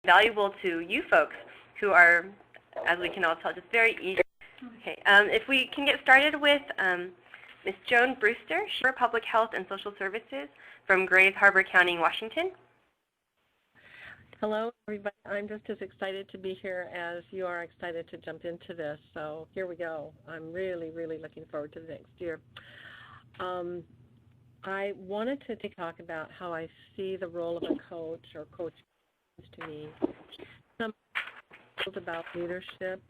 valuable to you folks who are, as we can all tell, just very eager. Okay, if we can get started with Ms. Joan Brewster, she's for Public Health and Social Services from Grays Harbor County, Washington. Hello, everybody. I'm just as excited to be here as you are excited to jump into this. So here we go. I'm really, really looking forward to the next year. I wanted to talk about how I see the role of a coach or coach to me, some about leadership,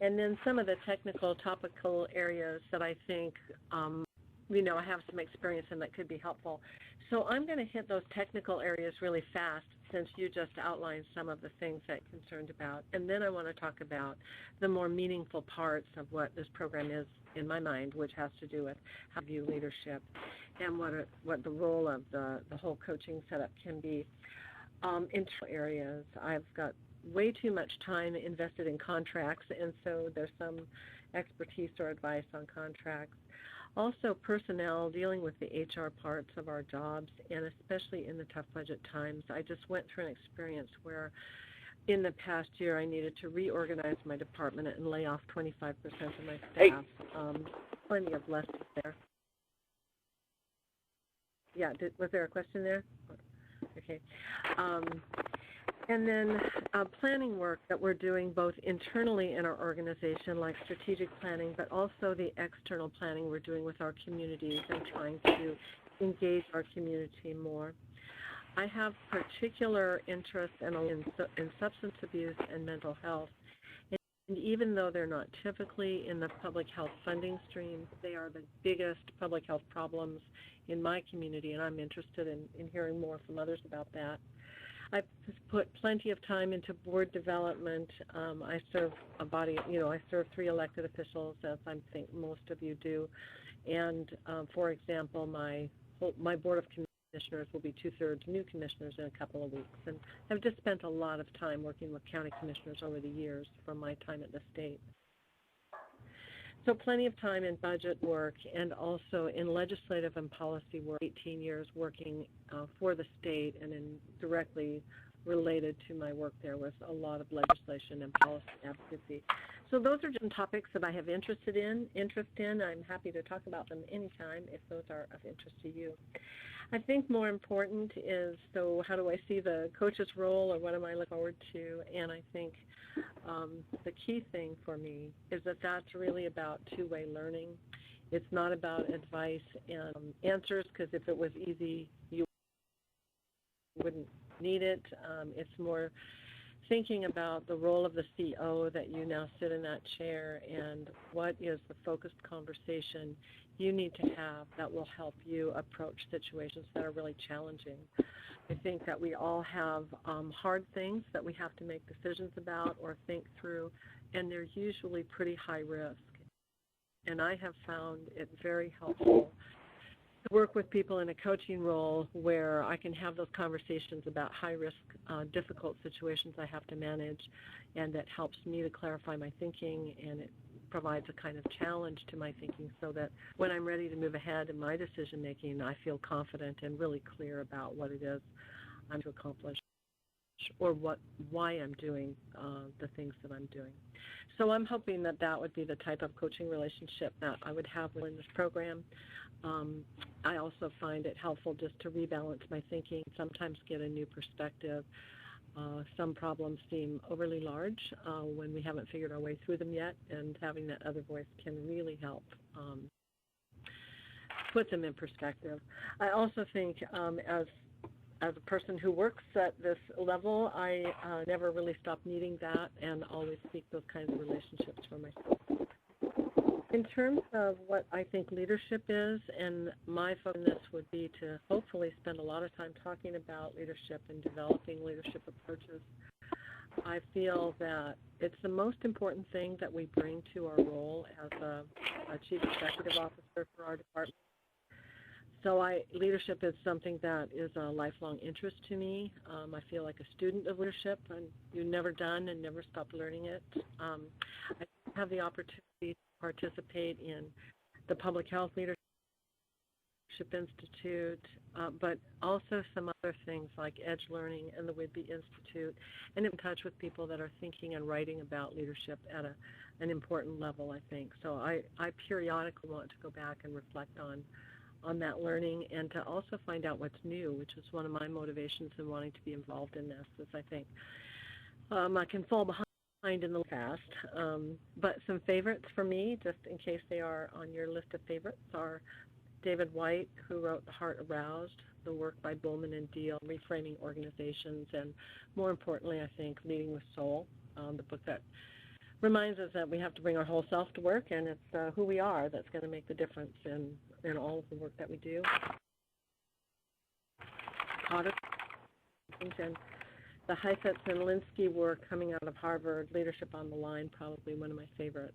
and then some of the technical, topical areas that I think, I have some experience in that could be helpful. So I'm going to hit those technical areas really fast since you just outlined some of the things that I'm concerned about. And then I want to talk about the more meaningful parts of what this program is in my mind, which has to do with how to view leadership and what the role of the whole coaching setup can be. In areas, I've got way too much time invested in contracts, and so there's some expertise or advice on contracts. Also, personnel, dealing with the HR parts of our jobs, and especially in the tough budget times. I just went through an experience where in the past year I needed to reorganize my department and lay off 25% of my staff. Plenty of lessons there. Yeah, was there a question there? Okay. And then planning work that we're doing both internally in our organization, like strategic planning, but also the external planning we're doing with our communities and trying to engage our community more. I have particular interest in substance abuse and mental health. And even though they're not typically in the public health funding stream, they are the biggest public health problems in my community, and I'm interested in hearing more from others about that. I've put plenty of time into board development. I serve a body, I serve 3 elected officials, as I think most of you do. And for example, my board of commissioners will be 2/3 new commissioners in a couple of weeks. And I've just spent a lot of time working with county commissioners over the years from my time at the state. So plenty of time in budget work and also in legislative and policy work, 18 years working for the state and directly related to my work there was a lot of legislation and policy advocacy. So those are just topics that I have interest in. I'm happy to talk about them anytime if those are of interest to you. I think more important is, so how do I see the coach's role or what am I looking forward to? And I think the key thing for me is that that's really about two-way learning. It's not about advice and answers, because if it was easy, you wouldn't need it. It's more thinking about the role of the CO that you now sit in that chair and what is the focused conversation you need to have that will help you approach situations that are really challenging. I think that we all have hard things that we have to make decisions about or think through, and they're usually pretty high risk. And I have found it very helpful to work with people in a coaching role where I can have those conversations about high-risk, difficult situations I have to manage, and that helps me to clarify my thinking, and it provides a kind of challenge to my thinking so that when I'm ready to move ahead in my decision-making, I feel confident and really clear about what it is I'm to accomplish or why I'm doing the things that I'm doing. So I'm hoping that that would be the type of coaching relationship that I would have in this program. I also find it helpful just to rebalance my thinking, sometimes get a new perspective. Some problems seem overly large when we haven't figured our way through them yet, and having that other voice can really help put them in perspective. I also think as a person who works at this level, I never really stop needing that and always seek those kinds of relationships for myself. In terms of what I think leadership is, and my focus would be to hopefully spend a lot of time talking about leadership and developing leadership approaches. I feel that it's the most important thing that we bring to our role as a chief executive officer for our department. So leadership is something that is a lifelong interest to me. I feel like a student of leadership, and you're never done and never stop learning it. I have the opportunity to participate in the public health leadership Institute, but also some other things like Edge Learning and the Whidbey Institute, and in touch with people that are thinking and writing about leadership at an important level, I think. So I periodically want to go back and reflect on that learning and to also find out what's new, which is one of my motivations in wanting to be involved in this, is I think I can fall behind in the past. But some favorites for me, just in case they are on your list of favorites, are David White, who wrote The Heart Aroused, the work by Bowman and Deal, Reframing Organizations, and more importantly, I think, Leading with Soul, the book that reminds us that we have to bring our whole self to work, and it's who we are that's going to make the difference in all of the work that we do. And the Heifetz and Linsky work coming out of Harvard, Leadership on the Line, probably one of my favorite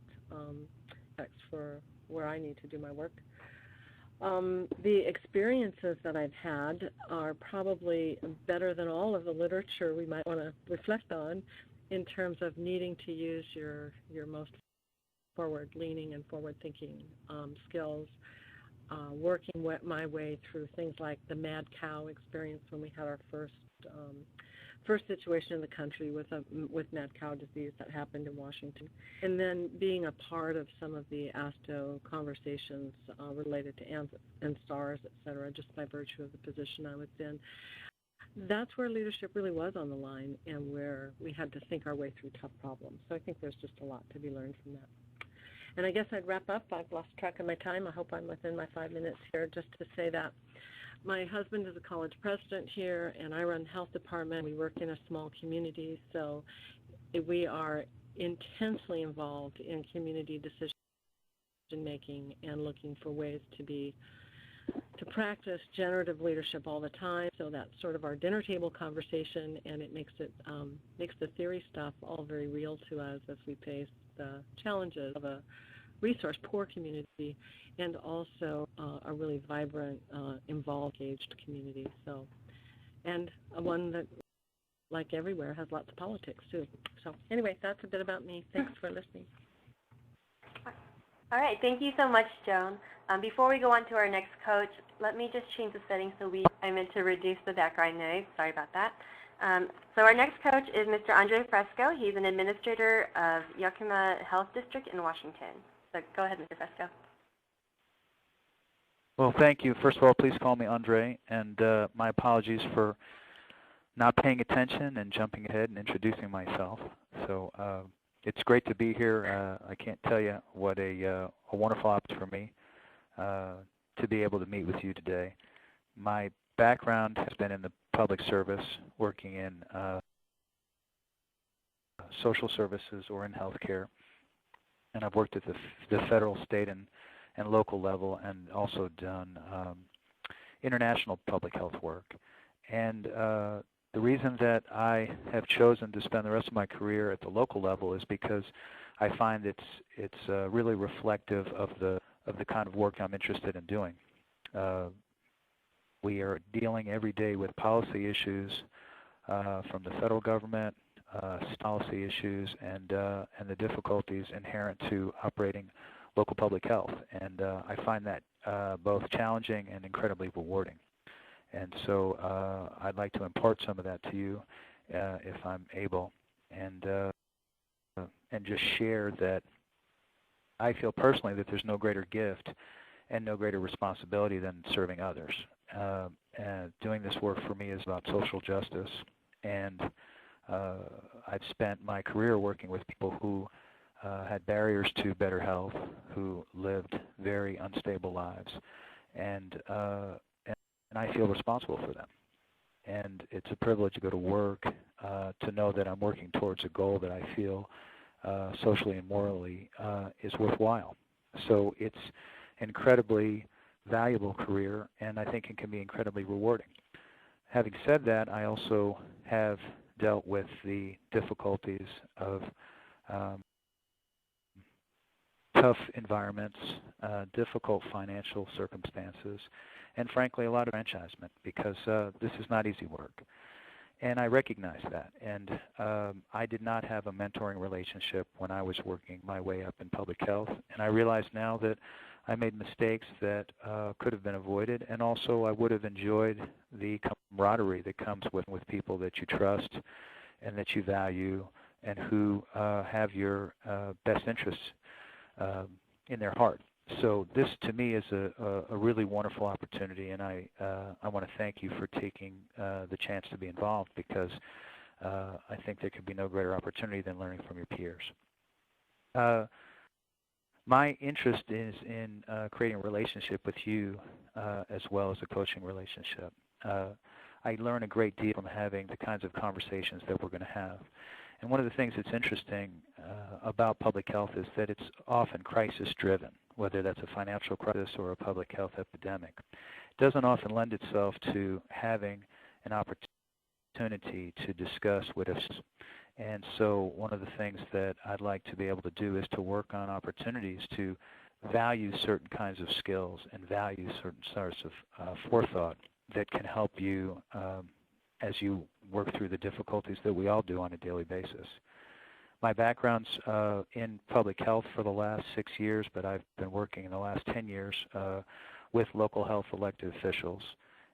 texts for where I need to do my work. The experiences that I've had are probably better than all of the literature we might want to reflect on in terms of needing to use your most forward-leaning and forward-thinking skills, working my way through things like the mad cow experience when we had our first situation in the country with mad cow disease that happened in Washington, and then being a part of some of the ASTO conversations related to ANZ and SARS, et cetera, just by virtue of the position I was in. That's where leadership really was on the line and where we had to think our way through tough problems. So I think there's just a lot to be learned from that. And I guess I'd wrap up. I've lost track of my time. I hope I'm within my 5 minutes here, just to say that my husband is a college president here, and I run the health department. We work in a small community, so we are intensely involved in community decision-making and looking for ways to practice generative leadership all the time. So that's sort of our dinner table conversation, and it makes the theory stuff all very real to us as we face the challenges of a resource-poor community and also a really vibrant, involved, engaged community. So, and one that, like everywhere, has lots of politics too. So anyway, that's a bit about me. Thanks for listening. All right, thank you so much, Joan. Before we go on to our next coach, let me just change the settings I meant to reduce the background noise. Sorry about that. So our next coach is Mr. Andre Fresco. He's an administrator of Yakima Health District in Washington. So go ahead, Mr. Fresco. Well, thank you. First of all, please call me Andre, and my apologies for not paying attention and jumping ahead and introducing myself. So it's great to be here. I can't tell you what a wonderful opportunity for me to be able to meet with you today. My background has been in the public service, working in social services or in healthcare, and I've worked at the federal, state, and local level, and also done international public health work. And the reason that I have chosen to spend the rest of my career at the local level is because I find it's really reflective of the kind of work I'm interested in doing. We are dealing every day with policy issues from the federal government, policy issues, and the difficulties inherent to operating local public health. And I find that both challenging and incredibly rewarding. And so I'd like to impart some of that to you if I'm able, and just share that I feel personally that there's no greater gift and no greater responsibility than serving others. Doing this work for me is about social justice, and I've spent my career working with people who had barriers to better health, who lived very unstable lives, and I feel responsible for them. And it's a privilege to go to work, to know that I'm working towards a goal that I feel socially and morally is worthwhile. So it's an incredibly valuable career, and I think it can be incredibly rewarding. Having said that, I also have dealt with the difficulties of tough environments, difficult financial circumstances, and frankly a lot of enfranchisement, because this is not easy work. And I recognize that. And I did not have a mentoring relationship when I was working my way up in public health. And I realize now that I made mistakes that could have been avoided, and also I would have enjoyed the camaraderie that comes with people that you trust and that you value and who have your best interests in their heart. So this, to me, is a really wonderful opportunity, and I want to thank you for taking the chance to be involved, because I think there could be no greater opportunity than learning from your peers. My interest is in creating a relationship with you as well as a coaching relationship. I learn a great deal from having the kinds of conversations that we're going to have. And one of the things that's interesting about public health is that it's often crisis-driven, whether that's a financial crisis or a public health epidemic. It doesn't often lend itself to having an opportunity to discuss what ifs. And so one of the things that I'd like to be able to do is to work on opportunities to value certain kinds of skills and value certain sorts of forethought that can help you as you work through the difficulties that we all do on a daily basis. My background's in public health for the last 6 years, but I've been working in the last 10 years with local health elected officials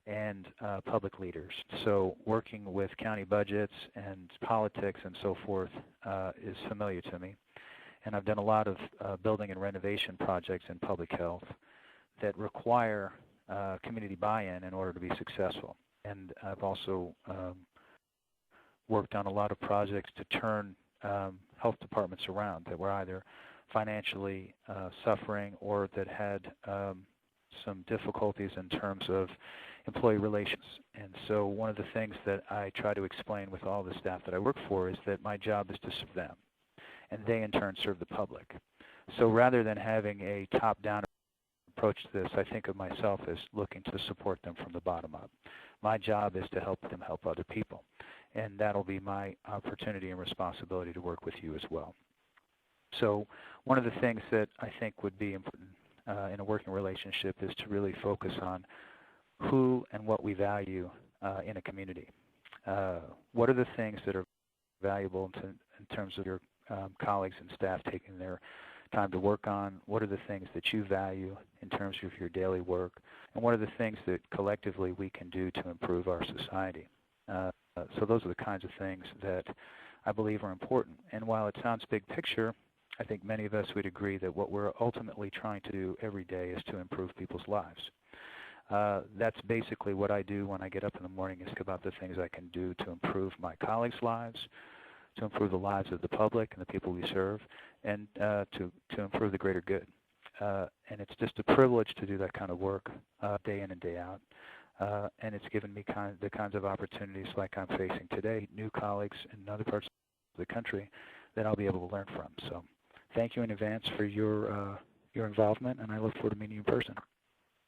and public leaders. So working with county budgets and politics and so forth is familiar to me. And I've done a lot of building and renovation projects in public health that require community buy-in in order to be successful. And I've also worked on a lot of projects to turn health departments around that were either financially suffering or that had some difficulties in terms of employee relations. And so one of the things that I try to explain with all the staff that I work for is that my job is to serve them, and they in turn serve the public. So rather than having a top-down approach to this, I think of myself as looking to support them from the bottom up. My job is to help them help other people, and that'll be my opportunity and responsibility to work with you as well. So one of the things that I think would be important in a working relationship is to really focus on who and what we value in a community. What are the things that are valuable in terms of your colleagues and staff taking their time to work on? What are the things that you value in terms of your daily work? And what are the things that collectively we can do to improve our society? So those are the kinds of things that I believe are important. And while it sounds big picture, I think many of us would agree that what we're ultimately trying to do every day is to improve people's lives. That's basically what I do when I get up in the morning, is think about the things I can do to improve my colleagues' lives, to improve the lives of the public and the people we serve, and to improve the greater good. And it's just a privilege to do that kind of work day in and day out. And it's given me the kinds of opportunities like I'm facing today, new colleagues in other parts of the country that I'll be able to learn from. So thank you in advance for your involvement, and I look forward to meeting you in person.